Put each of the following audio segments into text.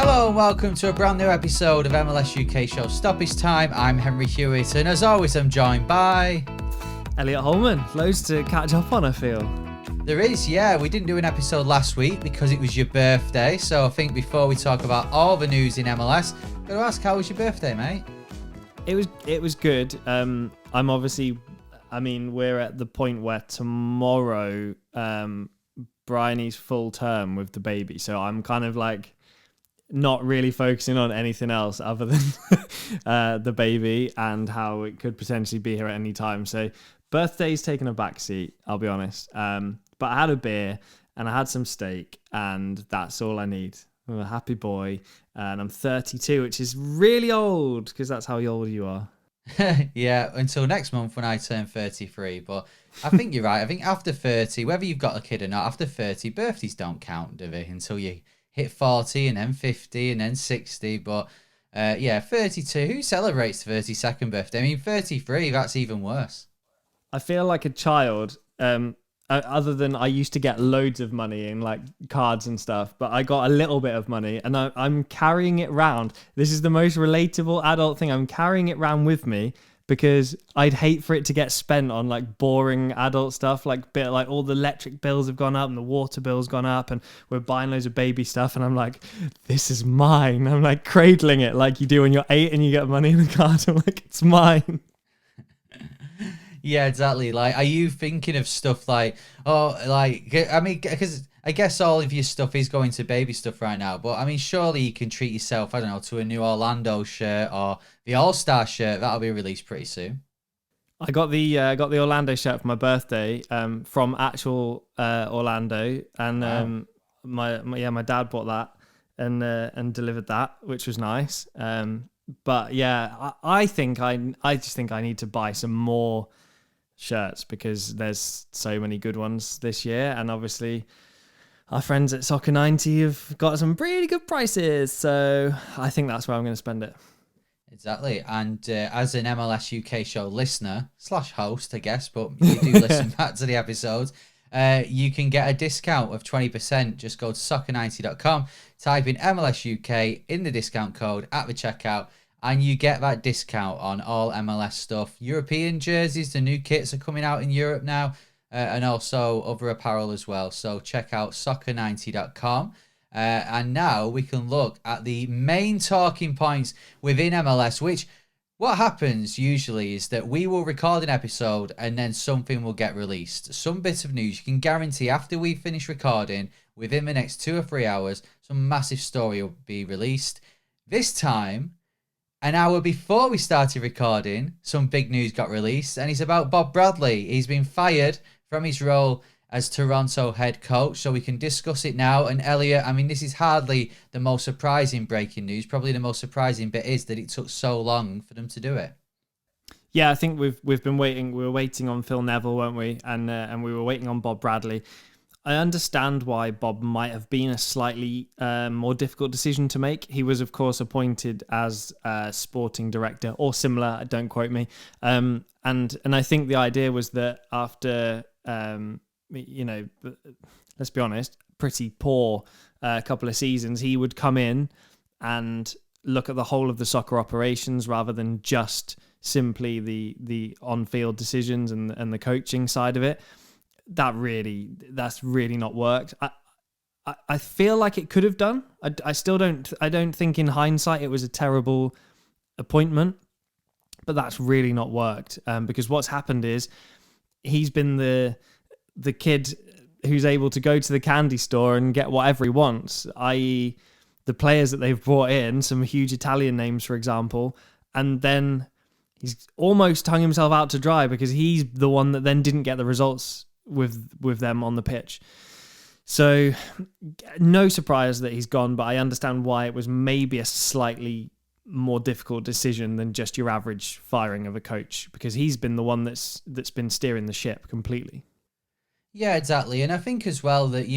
Hello and welcome to a brand new episode of MLS UK Show Stoppage Time. I'm Henry Hewitt and as always I'm joined by... Elliot Holman. Loads to catch up on, I feel. There is, yeah. We didn't do an episode last week because it was your birthday, so I think before we talk about all the news in MLS, I've got to ask, how was your birthday, mate? It was good. We're at the point where tomorrow Bryony's full term with the baby, so I'm kind of like not really focusing on anything else other than the baby and how it could potentially be here at any time. So birthday's taken a backseat, I'll be honest. But I had a beer and I had some steak and that's all I need. I'm a happy boy and I'm 32, which is really old because that's how old you are. Yeah, until next month when I turn 33. But I think you're right. I think after 30, whether you've got a kid or not, after 30, birthdays don't count, do they? Until you hit 40 and then 50 and then 60. But 32. Who celebrates 32nd birthday? I mean, 33, that's even worse. I feel like a child, other than I used to get loads of money in like cards and stuff, but I got a little bit of money and I'm carrying it round. This is the most relatable adult thing. I'm carrying it round with me because I'd hate for it to get spent on like boring adult stuff, like all the electric bills have gone up and the water bill's gone up and we're buying loads of baby stuff and I'm like, this is mine. I'm like cradling it like you do when you're 8 and you get money in the card. I'm like, it's mine. Yeah, exactly. Like, are you thinking of stuff like, because I guess all of your stuff is going to baby stuff right now, but I mean, surely you can treat yourself, I don't know, to a new Orlando shirt or the All-Star shirt. That'll be released pretty soon. I got the Orlando shirt for my birthday from actual Orlando, and wow. My dad bought that and delivered that, which was nice. But yeah, I just think I need to buy some more shirts because there's so many good ones this year, and obviously our friends at Soccer 90 have got some pretty good prices, so I think that's where I'm going to spend it. Exactly. And as an MLS UK show listener / host, I guess, but you do listen back to the episodes, you can get a discount of 20%. Just go to soccer90.com, type in MLS UK in the discount code at the checkout, and you get that discount on all MLS stuff. European jerseys, the new kits are coming out in Europe now, and also other apparel as well. So check out soccer90.com. And now we can look at the main talking points within MLS, which what happens usually is that we will record an episode and then something will get released. Some bit of news you can guarantee after we finish recording, within the next 2 or 3 hours, some massive story will be released. This time, an hour before we started recording, some big news got released, and it's about Bob Bradley. He's been fired from his role as Toronto head coach, so we can discuss it now. And Elliot, I mean, this is hardly the most surprising breaking news. Probably the most surprising bit is that it took so long for them to do it. Yeah, I think we've been waiting. We were waiting on Phil Neville, weren't we? And we were waiting on Bob Bradley. I understand why Bob might have been a slightly more difficult decision to make. He was, of course, appointed as sporting director or similar. Don't quote me. And I think the idea was that after let's be honest, pretty poor couple of seasons, he would come in and look at the whole of the soccer operations rather than just simply the on-field decisions and the coaching side of it. That's really not worked. I feel like it could have done. I don't think in hindsight it was a terrible appointment, but that's really not worked. Because what's happened is he's been the kid who's able to go to the candy store and get whatever he wants, i.e. the players that they've brought in, some huge Italian names, for example, and then he's almost hung himself out to dry because he's the one that then didn't get the results with them on the pitch. So no surprise that he's gone, but I understand why it was maybe a slightly more difficult decision than just your average firing of a coach, because he's been the one that's been steering the ship completely. Yeah, exactly. And I think as well that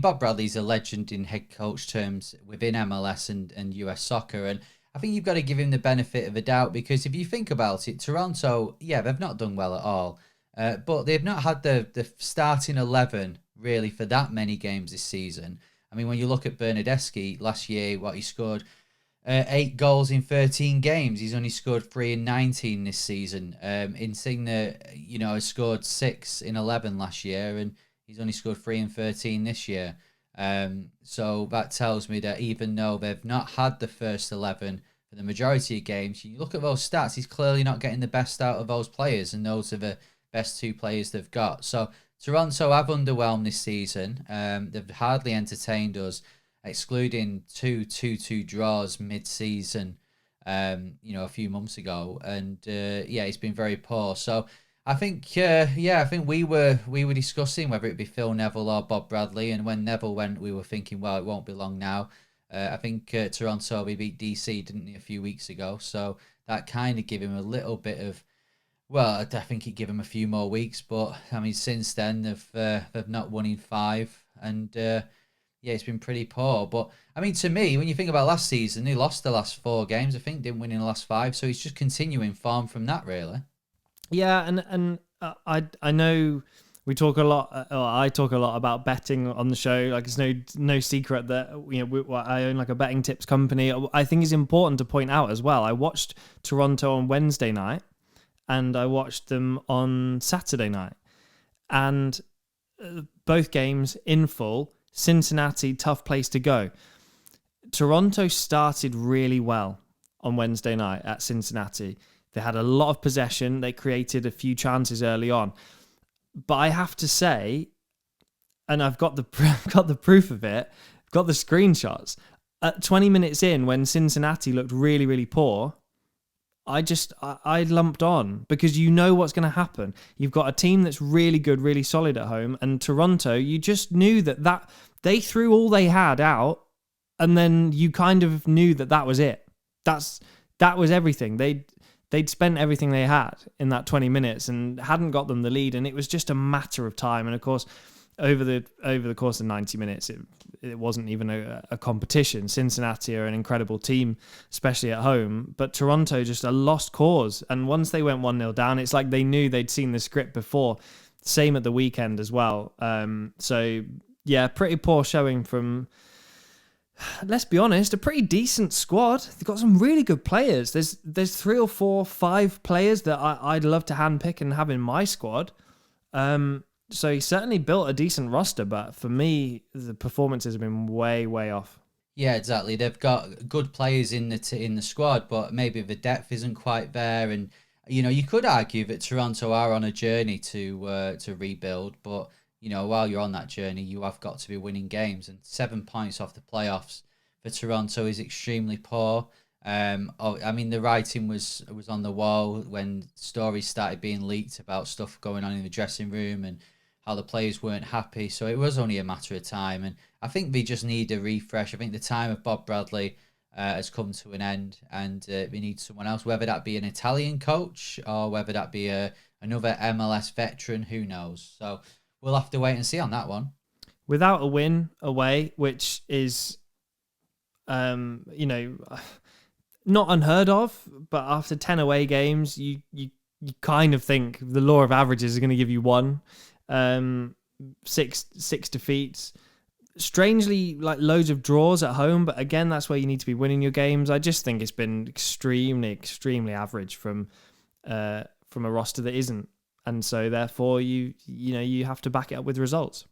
Bob Bradley's a legend in head coach terms within MLS and US soccer. And I think you've got to give him the benefit of the doubt, because if you think about it, Toronto, yeah, they've not done well at all. But they've not had the starting 11 really for that many games this season. I mean, when you look at Bernardeschi last year, what he scored, 8 goals in 13 games. He's only scored 3 in 19 this season. Insigne, has scored 6 in 11 last year, and he's only scored 3 in 13 this year. So that tells me that even though they've not had the first 11 for the majority of games, you look at those stats, he's clearly not getting the best out of those players, and those are the best 2 players they've got. So Toronto have underwhelmed this season. They've hardly entertained us, excluding 2-2 draws mid-season, a few months ago. And it's been very poor. So I think, I think we were discussing whether it be Phil Neville or Bob Bradley, and when Neville went, we were thinking, well, it won't be long now. I think Toronto, we beat DC, didn't they, a few weeks ago, so that kind of gave him a little bit of, well, I think it gave him a few more weeks, but I mean, since then they've not won in 5, and it's been pretty poor. But I mean, to me, when you think about last season, he lost the last 4 games, I think, didn't win in the last 5, so he's just continuing form from that, really. Yeah, and I know we talk a lot, or I talk a lot about betting on the show. Like, it's no secret that I own like a betting tips company. I think it's important to point out as well. I watched Toronto on Wednesday night, and I watched them on Saturday night, and both games in full. Cincinnati, tough place to go. Toronto started really well on Wednesday night at Cincinnati. They had a lot of possession. They created a few chances early on. But I have to say, and I've got the proof of it, I've got the screenshots. At 20 minutes in, when Cincinnati looked really, really poor, I lumped on, because you know what's going to happen. You've got a team that's really good, really solid at home, and Toronto, you just knew that they threw all they had out, and then you kind of knew that was it. That was everything. They'd spent everything they had in that 20 minutes and hadn't got them the lead, and it was just a matter of time. And of course, over the course of 90 minutes, it wasn't even a competition. Cincinnati are an incredible team, especially at home, but Toronto just a lost cause. And once they went 1-0 down, it's like they knew they'd seen the script before. Same at the weekend as well. So yeah, pretty poor showing from, let's be honest, a pretty decent squad. They've got some really good players. There's 3 or 4, 5 players that I'd love to handpick and have in my squad. So he certainly built a decent roster, but for me, the performances have been way, way off. Yeah, exactly. They've got good players in the squad, but maybe the depth isn't quite there. And you could argue that Toronto are on a journey to rebuild, but while you're on that journey, you have got to be winning games. And 7 points off the playoffs for Toronto is extremely poor. I mean, the writing was on the wall when stories started being leaked about stuff going on in the dressing room and how the players weren't happy. So it was only a matter of time. And I think they just need a refresh. I think the time of Bob Bradley has come to an end, and we need someone else, whether that be an Italian coach or whether that be another MLS veteran, who knows. So we'll have to wait and see on that one. Without a win away, which is, not unheard of, but after 10 away games, you kind of think the law of averages is going to give you 1. 6 defeats. Strangely, like loads of draws at home, but again, that's where you need to be winning your games. I just think it's been extremely, extremely average from a roster that isn't. And so therefore you have to back it up with results.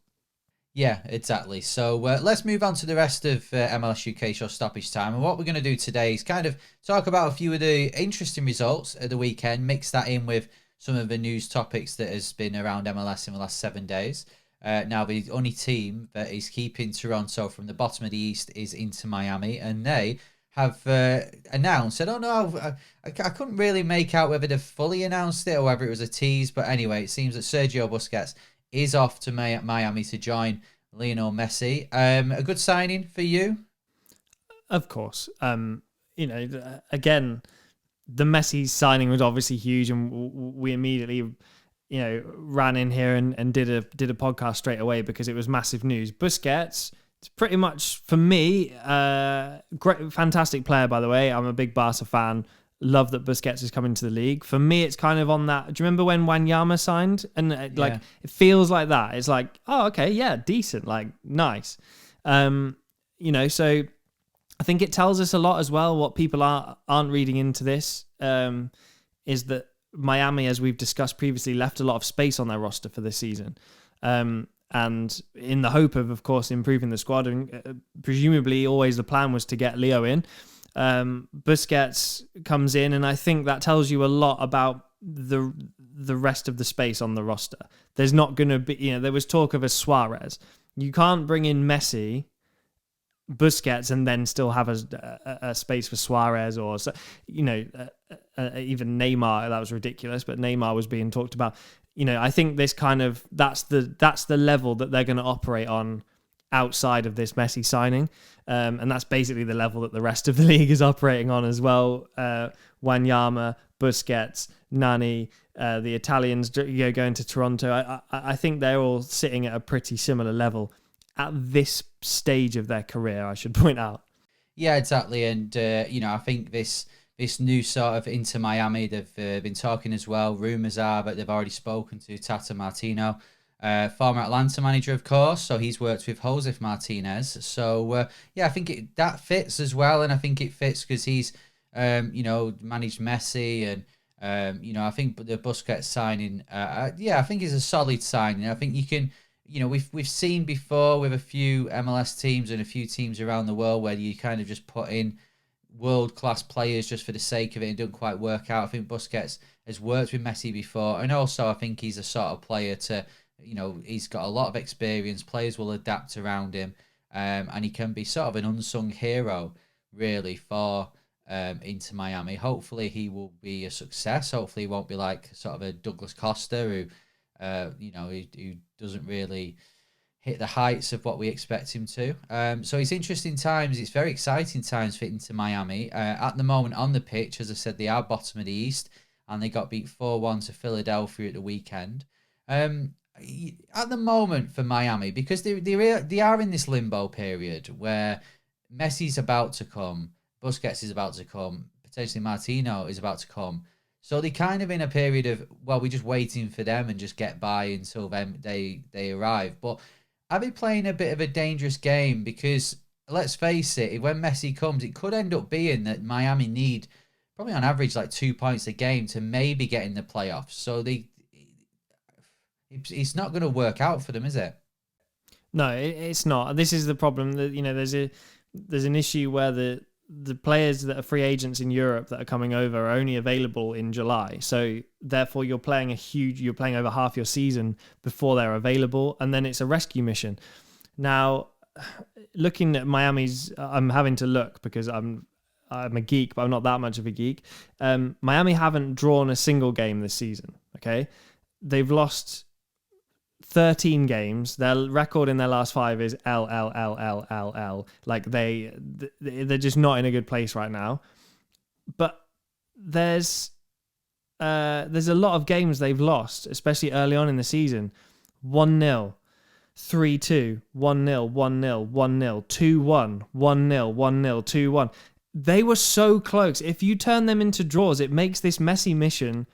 Yeah, exactly. So let's move on to the rest of MLS UK show Stoppage Time. And what we're going to do today is kind of talk about a few of the interesting results of the weekend, mix that in with some of the news topics that has been around MLS in the last 7 days. Now, the only team that is keeping Toronto from the bottom of the East is Inter Miami, and they have announced, I don't know, I couldn't really make out whether they've fully announced it or whether it was a tease, but anyway, it seems that Sergio Busquets is off to Miami to join Lionel Messi. A good signing for you? Of course. Again, the Messi signing was obviously huge, and we immediately, ran in here and did a podcast straight away because it was massive news. Busquets, it's pretty much, for me, great, fantastic player, by the way. I'm a big Barca fan. Love that Busquets is coming to the league. For me, it's kind of on that. Do you remember when Wanyama signed? And it feels like that. It's like, oh, okay, yeah, decent, like nice. So I think it tells us a lot as well. What people aren't reading into this is that Miami, as we've discussed previously, left a lot of space on their roster for this season. And in the hope of course, improving the squad, and presumably always the plan was to get Leo in. Busquets comes in, and I think that tells you a lot about the rest of the space on the roster. There's not going to be, there was talk of a Suarez. You can't bring in Messi, Busquets, and then still have a space for Suarez or even Neymar. That was ridiculous, but Neymar was being talked about. I think this that's the level that they're going to operate on outside of this Messi signing, and that's basically the level that the rest of the league is operating on as well. Wanyama, Busquets, Nani, the Italians going to Toronto. I think they're all sitting at a pretty similar level at this stage of their career, I should point out. Yeah, exactly. And, I think this new sort of Inter Miami, they've been talking as well. Rumours are that they've already spoken to Tata Martino, former Atlanta manager, of course. So he's worked with Josef Martinez. So, I think that fits as well. And I think it fits because he's, managed Messi. And, I think the Busquets signing, I think is a solid signing. I think you can... we've seen before with a few MLS teams and a few teams around the world where you kind of just put in world-class players just for the sake of it and don't quite work out. I think Busquets has worked with Messi before, and also I think he's a sort of player to, he's got a lot of experience. Players will adapt around him, and he can be sort of an unsung hero, really, for Inter Miami. Hopefully he will be a success. Hopefully he won't be like sort of a Douglas Costa who who doesn't really hit the heights of what we expect him to. So it's interesting times. It's very exciting times for Inter Miami. At the moment on the pitch, as I said, they are bottom of the East, and they got beat 4-1 to Philadelphia at the weekend. At the moment for Miami, because they are in this limbo period where Messi's about to come, Busquets is about to come, potentially Martino is about to come. So they're kind of in a period of, well, we're just waiting for them and just get by until they arrive. But are they playing a bit of a dangerous game? Because let's face it, when Messi comes, it could end up being that Miami need probably on average like 2 points a game to maybe get in the playoffs. So it's not going to work out for them, is it? No, it's not. This is the problem. That there's an issue where the players that are free agents in Europe that are coming over are only available in July. So therefore you're playing over half your season before they're available, and then it's a rescue mission. Now, looking at Miami's, I'm having to look because I'm a geek, but I'm not that much of a geek. Miami haven't drawn a single game this season. Okay. They've lost 13 games. Their record in their last 5 is L. Like they're just not in a good place right now. But there's a lot of games they've lost, especially early on in the season. 1-0, 3-2, 1-0, 1-0, 1-0, 2-1, 1-0, 1-0, 2-1. They were so close. If you turn them into draws, it makes this Messi mission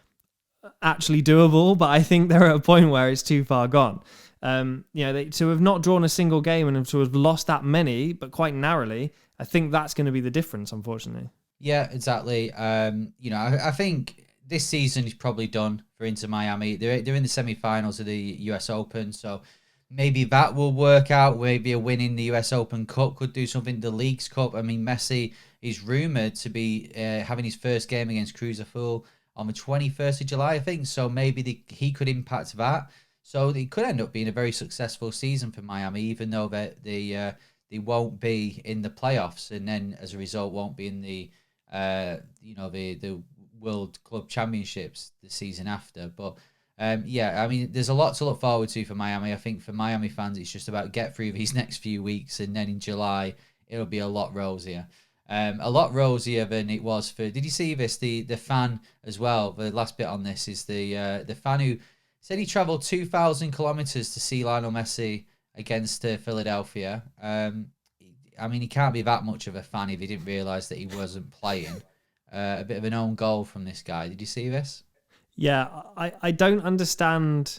actually doable, but I think they're at a point where it's too far gone. To have not drawn a single game and to have lost that many, but quite narrowly, I think that's going to be the difference, unfortunately. Yeah, exactly. I think this season is probably done for Inter Miami. They're in the semi-finals of the US Open, so maybe that will work out. Maybe a win in the US Open Cup could do something. The Leagues Cup, I mean, Messi is rumoured to be having his first game against Cruz Azul on the 21st of July, I think. So maybe he could impact that. So it could end up being a very successful season for Miami, even though they won't be in the playoffs, and then as a result won't be in the World Club Championships the season after. But there's a lot to look forward to for Miami. I think for Miami fans, it's just about get through these next few weeks, and then in July it'll be a lot rosier. A lot rosier than it was for. Did you see this? The fan as well. The last bit on this is the fan who said he travelled 2,000 kilometers to see Lionel Messi against Philadelphia. He can't be that much of a fan if he didn't realise that he wasn't playing. A bit of an own goal from this guy. Did you see this? Yeah, I don't understand.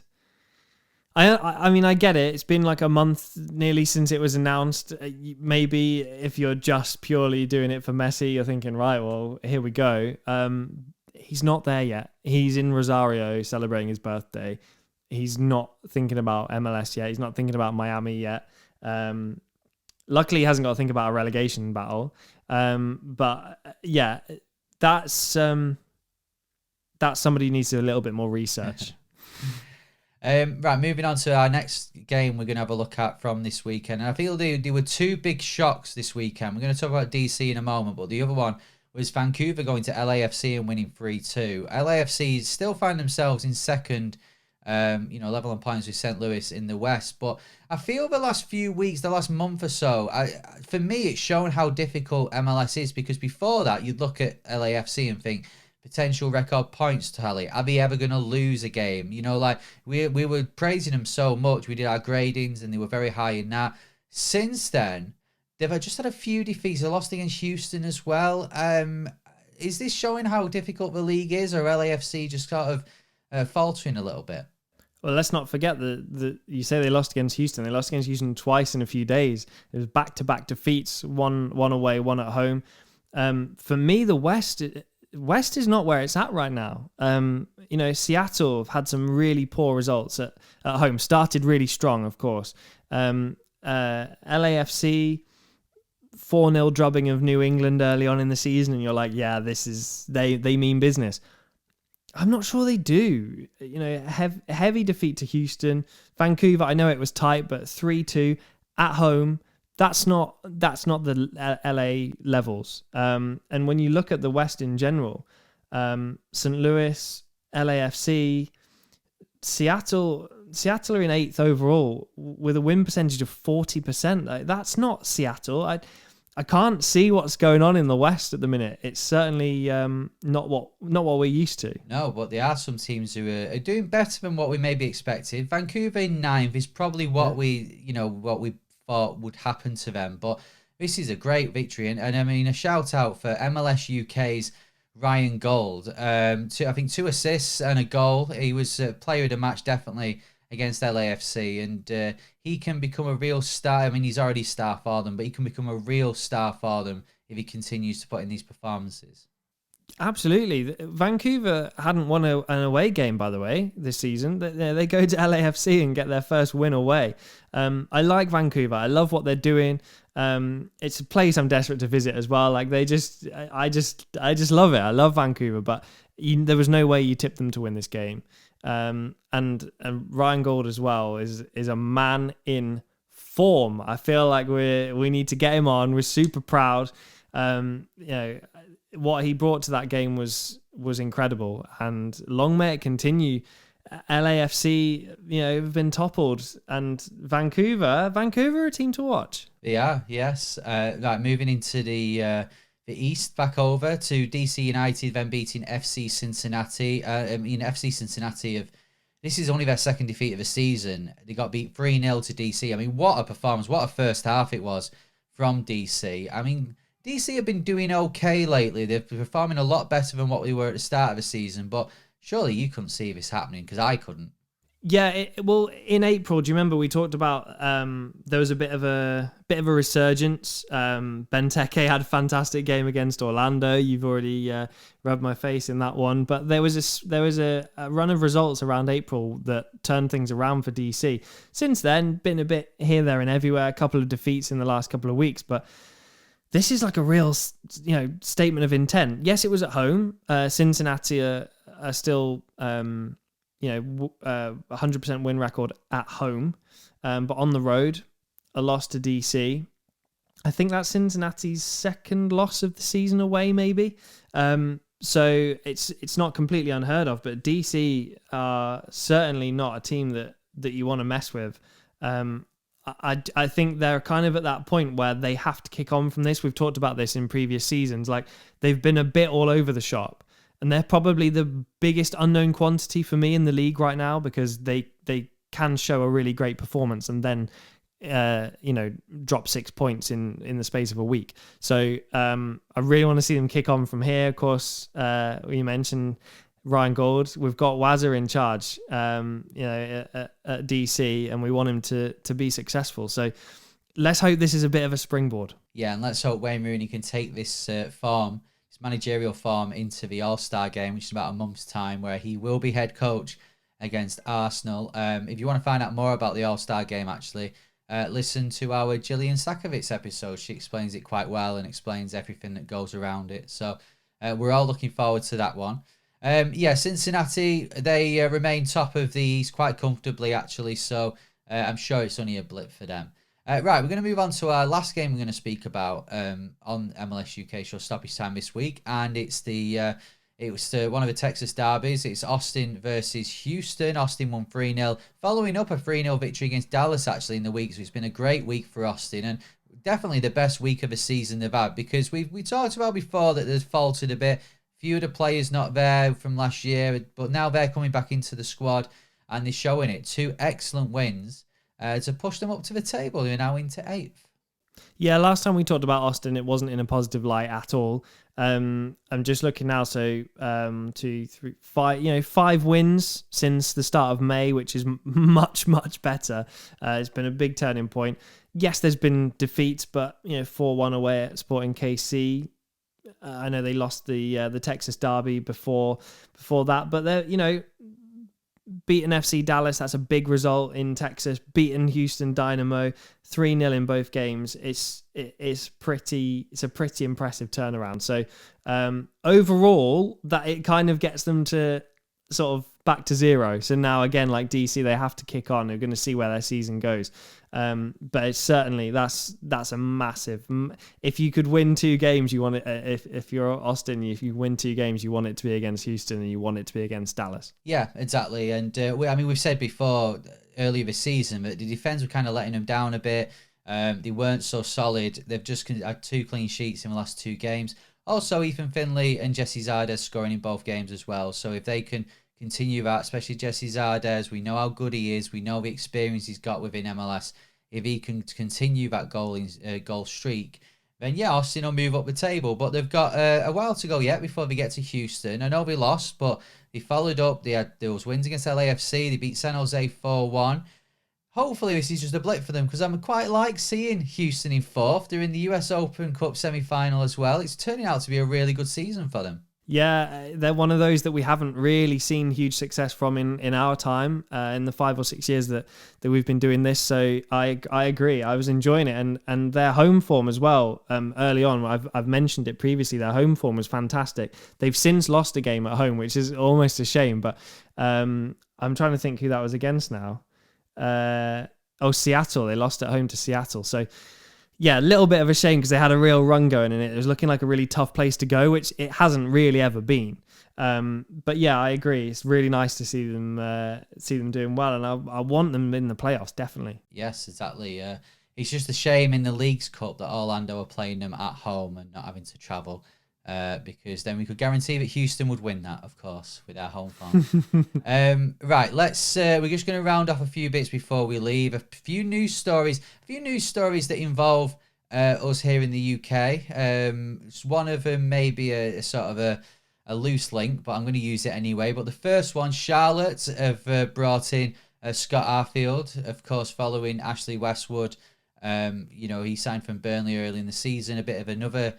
I mean, I get it. It's been like a month nearly since it was announced. Maybe if you're just purely doing it for Messi, you're thinking, right, well, here we go. He's not there yet. He's in Rosario celebrating his birthday. He's not thinking about MLS yet. He's not thinking about Miami yet. Luckily, he hasn't got to think about a relegation battle. But yeah, that's somebody who needs to do a little bit more research. Right, moving on to our next game we're going to have a look at from this weekend. And I feel there were two big shocks this weekend. We're going to talk about DC in a moment, but the other one was Vancouver going to LAFC and winning 3-2. LAFC still find themselves in second, level on points with St. Louis in the West. But I feel the last few weeks, the last month or so, for me, it's shown how difficult MLS is, because before that, you'd look at LAFC and think, potential record points tally. Are they ever going to lose a game? We were praising them so much. We did our gradings and they were very high in that. Since then, they've just had a few defeats. They lost against Houston as well. Is this showing how difficult the league is, or LAFC just sort of faltering a little bit? Well, let's not forget that you say they lost against Houston. They lost against Houston twice in a few days. It was back-to-back defeats, one away, one at home. For me, the West is not where it's at right now. Seattle have had some really poor results at home. Started really strong, of course. LAFC, 4-0 drubbing of New England early on in the season, and you're like, yeah, they mean business. I'm not sure they do. Heavy defeat to Houston. Vancouver, I know it was tight, but 3-2 at home. That's not the LA levels. And when you look at the West in general, St. Louis, LAFC, Seattle are in 8th overall with a win percentage of 40%. That's not Seattle. I can't see what's going on in the West at the minute. It's certainly not what we're used to. No, but there are some teams who are doing better than what we maybe expected. Vancouver in 9th is probably what we thought would happen to them, but this is a great victory, and I mean, a shout out for MLS UK's Ryan Gold. I think 2 assists and a goal. He was player of the match definitely against LAFC, and he can become a real star. I mean, he's already a star for them, but he can become a real star for them if he continues to put in these performances. Absolutely. Vancouver hadn't won an away game, by the way, this season. They go to LAFC and get their first win away. I like Vancouver. I love what they're doing. It's a place I'm desperate to visit as well. Like I just love it. I love Vancouver, but there was no way you tipped them to win this game. And Ryan Gold as well is a man in form. I feel like we need to get him on. We're super proud. What he brought to that game was incredible, and long may it continue. LAFC, have been toppled, and Vancouver are a team to watch. They are, yes. Moving into the East, back over to DC United, then beating FC Cincinnati. FC Cincinnati this is only their second defeat of the season. They got beat 3-0 to DC. I mean, what a performance! What a first half it was from DC. I mean, DC have been doing okay lately. They've been performing a lot better than what we were at the start of the season, but surely you couldn't see this happening, because I couldn't. Yeah, well, in April, do you remember we talked about there was a bit of a resurgence. Benteke had a fantastic game against Orlando. You've already rubbed my face in that one, but there was a run of results around April that turned things around for DC. Since then, been a bit here, there, and everywhere. A couple of defeats in the last couple of weeks, but this is like a real, statement of intent. Yes, it was at home. Cincinnati are still, 100% win record at home, but on the road, a loss to DC. I think that's Cincinnati's second loss of the season away, maybe. So it's not completely unheard of, but DC are certainly not a team that you want to mess with. I think they're kind of at that point where they have to kick on from this. We've talked about this in previous seasons. Like, they've been a bit all over the shop, and they're probably the biggest unknown quantity for me in the league right now, because they can show a really great performance and then drop 6 points in the space of a week. So I really want to see them kick on from here. Of course, we mentioned Ryan Gould. We've got Wazza in charge, at DC, and we want him to be successful. So let's hope this is a bit of a springboard. Yeah, and let's hope Wayne Rooney can take this his managerial form, into the All-Star game, which is about a month's time, where he will be head coach against Arsenal. If you want to find out more about the All-Star game, actually, listen to our Gillian Sakovic episode. She explains it quite well and explains everything that goes around it. So we're all looking forward to that one. Cincinnati, they remain top of the East quite comfortably, actually. So I'm sure it's only a blip for them. Right, we're going to move on to our last game we're going to speak about on MLS UK Show Stoppage Time this week, and it's one of the Texas derbies. It's Austin versus Houston. Austin won 3-0, following up a 3-0 victory against Dallas, actually, in the week. So it's been a great week for Austin, and definitely the best week of the season they've had, because we talked about before that they've faltered a bit. Few of the players not there from last year, but now they're coming back into the squad, and they're showing it. 2 excellent wins to push them up to the table. They're now into 8th. Yeah, last time we talked about Austin, it wasn't in a positive light at all. I'm just looking now, so 2, 3, 5, 5 wins since the start of May, which is much, much better. It's been a big turning point. Yes, there's been defeats, but 4-1 away at Sporting KC. I know they lost the Texas Derby before that, but they're beaten FC Dallas, that's a big result in Texas. Beaten Houston Dynamo 3-0 in both games. It's a pretty impressive turnaround. So overall, that it kind of gets them to sort of back to zero. So now again, like DC, they have to kick on. They're going to see where their season goes. But it's certainly that's a massive. If you could win 2 games, you want it. If you're Austin, if you win 2 games, you want it to be against Houston and you want it to be against Dallas. Yeah, exactly. And we've said before earlier this season that the defense were kind of letting them down a bit. They weren't so solid. They've just had 2 clean sheets in the last 2 games. Also, Ethan Finlay and Jesse Zardes scoring in both games as well. So if they can continue that, especially Jesse Zardes, we know how good he is. We know the experience he's got within MLS. If he can continue that goal streak, then yeah, Austin will move up the table. But they've got a while to go yet before they get to Houston. I know they lost, but they followed up. They had those wins against LAFC. They beat San Jose 4-1. Hopefully this is just a blip for them, because I'm quite like seeing Houston in 4th. They're in the US Open Cup semi-final as well. It's turning out to be a really good season for them. Yeah, they're one of those that we haven't really seen huge success from in our time, in the 5 or 6 years that we've been doing this. So I agree. I was enjoying it, and their home form as well. Early on, I've mentioned it previously. Their home form was fantastic. They've since lost a game at home, which is almost a shame. But I'm trying to think who that was against now. Seattle. They lost at home to Seattle. So yeah, a little bit of a shame, because they had a real run going in it. It was looking like a really tough place to go, which it hasn't really ever been. But yeah, I agree. It's really nice to see them doing well, and I want them in the playoffs, definitely. Yes, exactly. It's just a shame in the Leagues Cup that Orlando are playing them at home and not having to travel, because then we could guarantee that Houston would win that, of course, with our home form. Right, we're just going to round off a few bits before we leave. A few news stories that involve us here in the UK. One of them may be a sort of a loose link, but I'm going to use it anyway. But the first one, Charlotte have brought in Scott Arfield, of course, following Ashley Westwood. He signed from Burnley early in the season. A bit of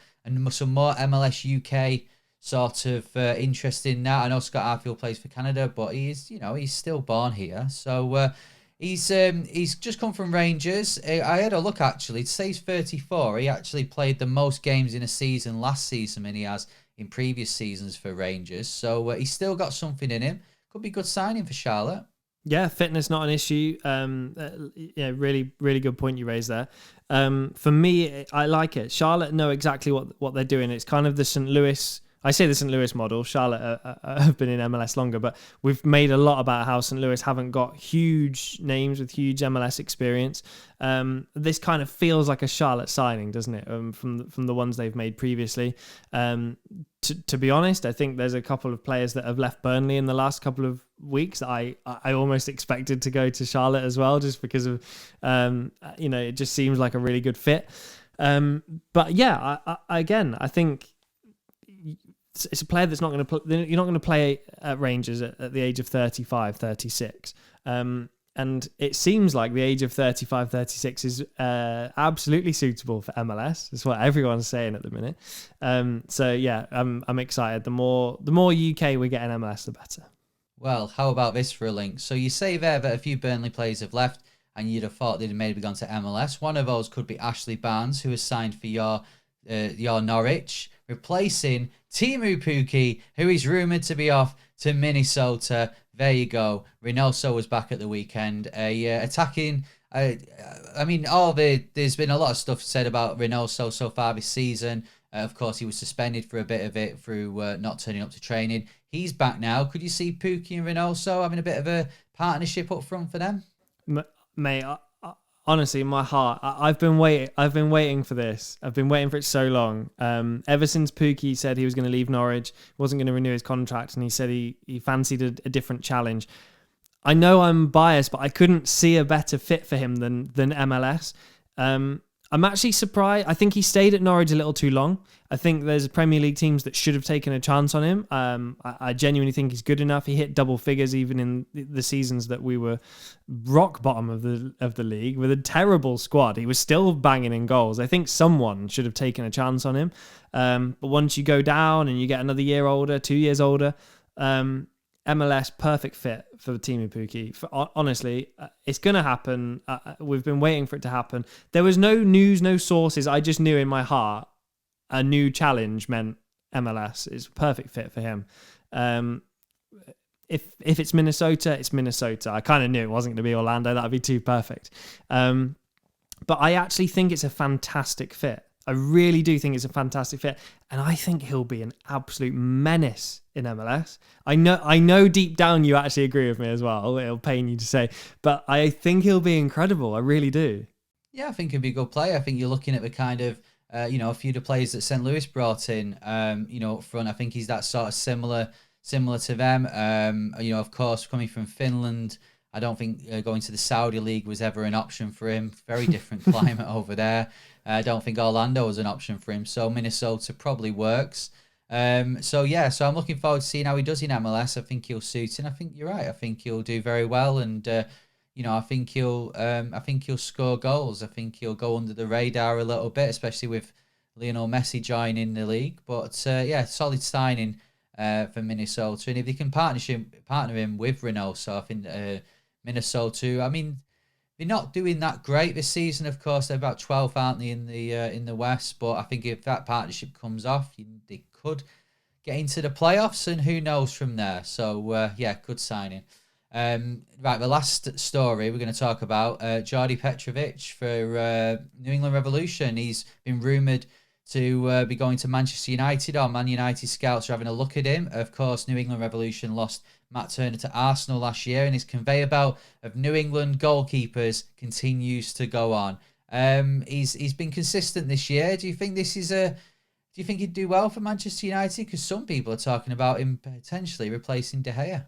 some more MLS UK sort of interest in that. I know Scott Arfield plays for Canada, but he's still born here. So he's just come from Rangers. I had a look, actually. To say he's 34, he actually played the most games in a season last season than he has in previous seasons for Rangers. So he's still got something in him. Could be a good signing for Charlotte. Yeah, fitness not an issue. Really, really good point you raised there. For me, I like it. Charlotte know exactly what they're doing. It's kind of the St. Louis. I say the St. Louis model. Charlotte have been in MLS longer, but we've made a lot about how St. Louis haven't got huge names with huge MLS experience. This kind of feels like a Charlotte signing, doesn't it? From the ones they've made previously. To be honest, I think there's a couple of players that have left Burnley in the last couple of weeks that I almost expected to go to Charlotte as well, just because of it just seems like a really good fit. But yeah, I think it's a player that's not going to play. You're not going to play at Rangers at the age of 35, 36. And it seems like the age of 35, 36 is absolutely suitable for MLS. That's what everyone's saying at the minute. So yeah, I'm excited. The more UK we get in MLS, the better. Well, how about this for a link? So you say there that a few Burnley players have left, and you'd have thought they'd maybe gone to MLS. One of those could be Ashley Barnes, who has signed for your Norwich, replacing Teemu Pukki, who is rumoured to be off to Minnesota. There you go. Reynoso was back at the weekend. Attacking. There's been a lot of stuff said about Reynoso so far this season. Of course, he was suspended for a bit of it through not turning up to training. He's back now. Could you see Pukki and Reynoso having a bit of a partnership up front for them? Mate, honestly, in my heart, I've been waiting for this. I've been waiting for it so long. Ever since Pukki said he was going to leave Norwich, wasn't going to renew his contract, and he said he fancied a different challenge. I know I'm biased, but I couldn't see a better fit for him than MLS. I'm actually surprised. I think he stayed at Norwich a little too long. I think there's Premier League teams that should have taken a chance on him. I genuinely think he's good enough. He hit double figures even in the seasons that we were rock bottom of the league with a terrible squad. He was still banging in goals. I think someone should have taken a chance on him. But once you go down and you get another year older, 2 years older, MLS, perfect fit for Teemu Pukki. Honestly, it's going to happen. We've been waiting for it to happen. There was no news, no sources. I just knew in my heart a new challenge meant MLS. It's a perfect fit for him. If it's Minnesota, it's Minnesota. I kind of knew it wasn't going to be Orlando. That would be too perfect. But I actually think it's a fantastic fit. I really do think it's a fantastic fit. And I think he'll be an absolute menace in MLS. I know deep down you actually agree with me as well. It'll pain you to say. But I think he'll be incredible. I really do. Yeah, I think he'll be a good player. I think you're looking at the kind of, a few of the players that St. Louis brought in, up front. I think he's that sort of similar to them. Of course, coming from Finland, I don't think going to the Saudi League was ever an option for him. Very different climate over there. I don't think Orlando was an option for him. So Minnesota probably works. So I'm looking forward to seeing how he does in MLS. I think he'll suit, and I think you're right. I think he'll do very well, and I think he'll score goals. I think he'll go under the radar a little bit, especially with Lionel Messi joining the league. But solid signing for Minnesota, and if they can partner him with Reynoso, I think Minnesota. I mean, they're not doing that great this season. Of course, they're about 12th, aren't they, in the West? But I think if that partnership comes off, they could get into the playoffs, and who knows from there. So good signing. Right, the last story we're going to talk about, Jordi Petrovic for New England Revolution. He's been rumoured to be going to Manchester United, or Man United scouts are having a look at him. Of course, New England Revolution lost Matt Turner to Arsenal last year, and his conveyor belt of New England goalkeepers continues to go on. He's been consistent this year. Do you think he'd do well for Manchester United? Because some people are talking about him potentially replacing De Gea.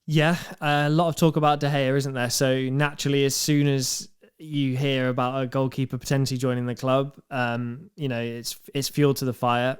Yeah, a lot of talk about De Gea, isn't there? So naturally, as soon as you hear about a goalkeeper potentially joining the club, it's fuel to the fire.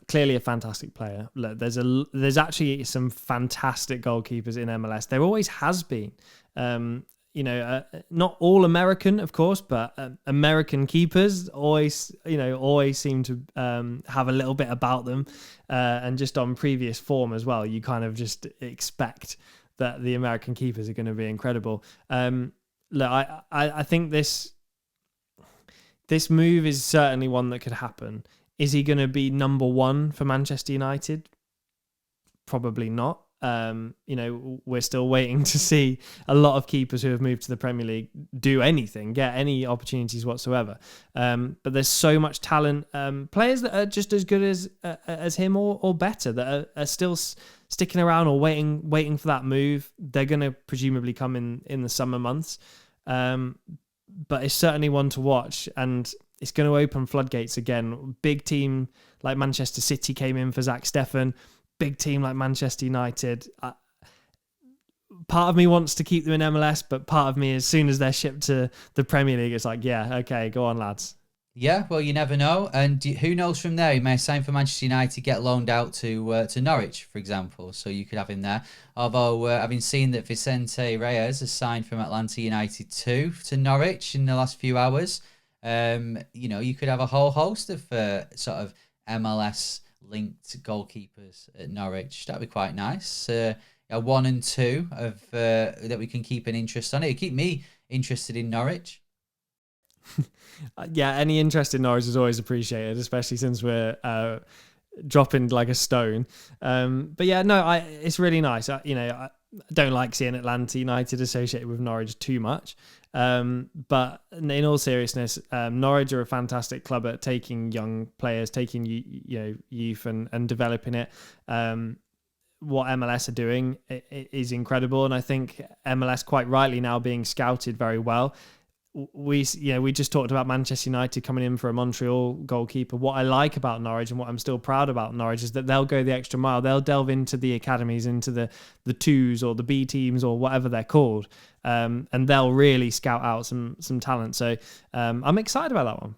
Clearly a fantastic player. Look, there's actually some fantastic goalkeepers in MLS. There always has been. Not all American, of course, but American keepers always seem to have a little bit about them, and just on previous form as well. You kind of just expect that the American keepers are going to be incredible. Look, I think this move is certainly one that could happen. Is he going to be number one for Manchester United? Probably not. We're still waiting to see a lot of keepers who have moved to the Premier League do anything, get any opportunities whatsoever. But there's so much talent. Players that are just as good as him or better, that are still sticking around or waiting for that move. They're going to presumably come in the summer months. But it's certainly one to watch, and it's going to open floodgates again. Big team like Manchester City came in for Zach Steffen. Big team like Manchester United. Part of me wants to keep them in MLS, but part of me, as soon as they're shipped to the Premier League, it's like, yeah, okay, go on, lads. Yeah, well, you never know, and who knows from there? He may sign for Manchester United, get loaned out to Norwich, for example. So you could have him there. Although having seen that Vicente Reyes has signed from Atlanta United too to Norwich in the last few hours, you could have a whole host of sort of MLS linked goalkeepers at Norwich. That'd be quite nice. A 1 and 2 of that we can keep an interest on. It keep me interested in Norwich. Yeah, any interest in Norwich is always appreciated, especially since we're dropping like a stone. But yeah, no, it's really nice. I don't like seeing Atlanta United associated with Norwich too much. But in all seriousness, Norwich are a fantastic club at taking young players, taking youth and developing it. What MLS are doing is incredible, and I think MLS quite rightly now being scouted very well. We just talked about Manchester United coming in for a Montreal goalkeeper. What I like about Norwich and what I'm still proud about Norwich is that they'll go the extra mile. They'll delve into the academies, into the twos or the B teams or whatever they're called, and they'll really scout out some talent. So I'm excited about that one.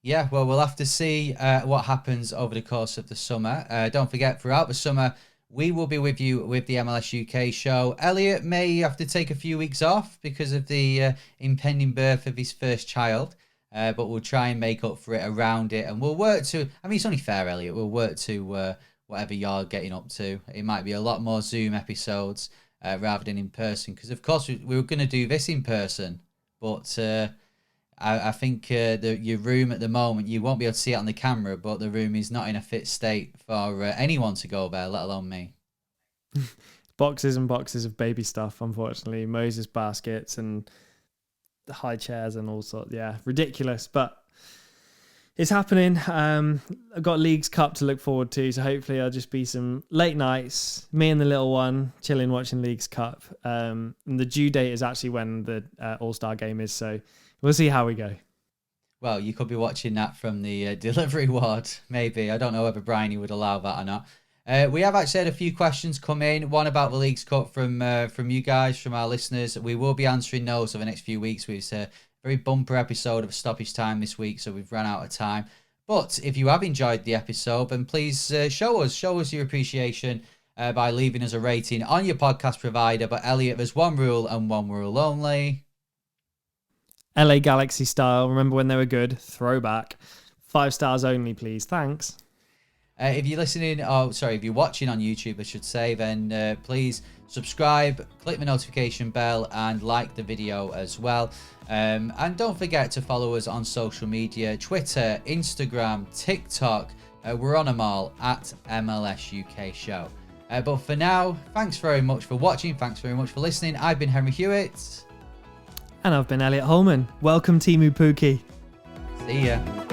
Yeah, well, we'll have to see what happens over the course of the summer. Don't forget, throughout the summer, we will be with you with the MLS UK show. Elliot may have to take a few weeks off because of the impending birth of his first child, but we'll try and make up for it around it. And we'll work to, I mean, it's only fair, Elliot, we'll work to whatever you're getting up to. It might be a lot more Zoom episodes rather than in person, because, of course, we were going to do this in person, but I think your room at the moment, you won't be able to see it on the camera, but the room is not in a fit state for anyone to go there, let alone me. Boxes and boxes of baby stuff, unfortunately. Moses baskets and the high chairs and all sorts. Yeah, ridiculous, but it's happening. I've got Leagues Cup to look forward to, so hopefully I'll just be some late nights, me and the little one, chilling, watching Leagues Cup. And the due date is actually when the All-Star game is, so we'll see how we go. Well, you could be watching that from the delivery ward, maybe. I don't know whether Bryony would allow that or not. We have actually had a few questions come in. One about the Leagues Cup from you guys, from our listeners. We will be answering those over the next few weeks. We've a very bumper episode of Stoppage Time this week, so we've run out of time. But if you have enjoyed the episode, then please show us your appreciation by leaving us a rating on your podcast provider. But Elliot, there's one rule and one rule only. LA Galaxy style. Remember when they were good? Throwback. 5 stars only, please. Thanks. If you're if you're watching on YouTube, I should say, then please subscribe, click the notification bell, and like the video as well. And don't forget to follow us on social media: Twitter, Instagram, TikTok. We're on them all at MLS UK Show. But for now, thanks very much for watching. Thanks very much for listening. I've been Henry Hewitt. And I've been Elliot Holman. Welcome, Timu Pookie. See ya.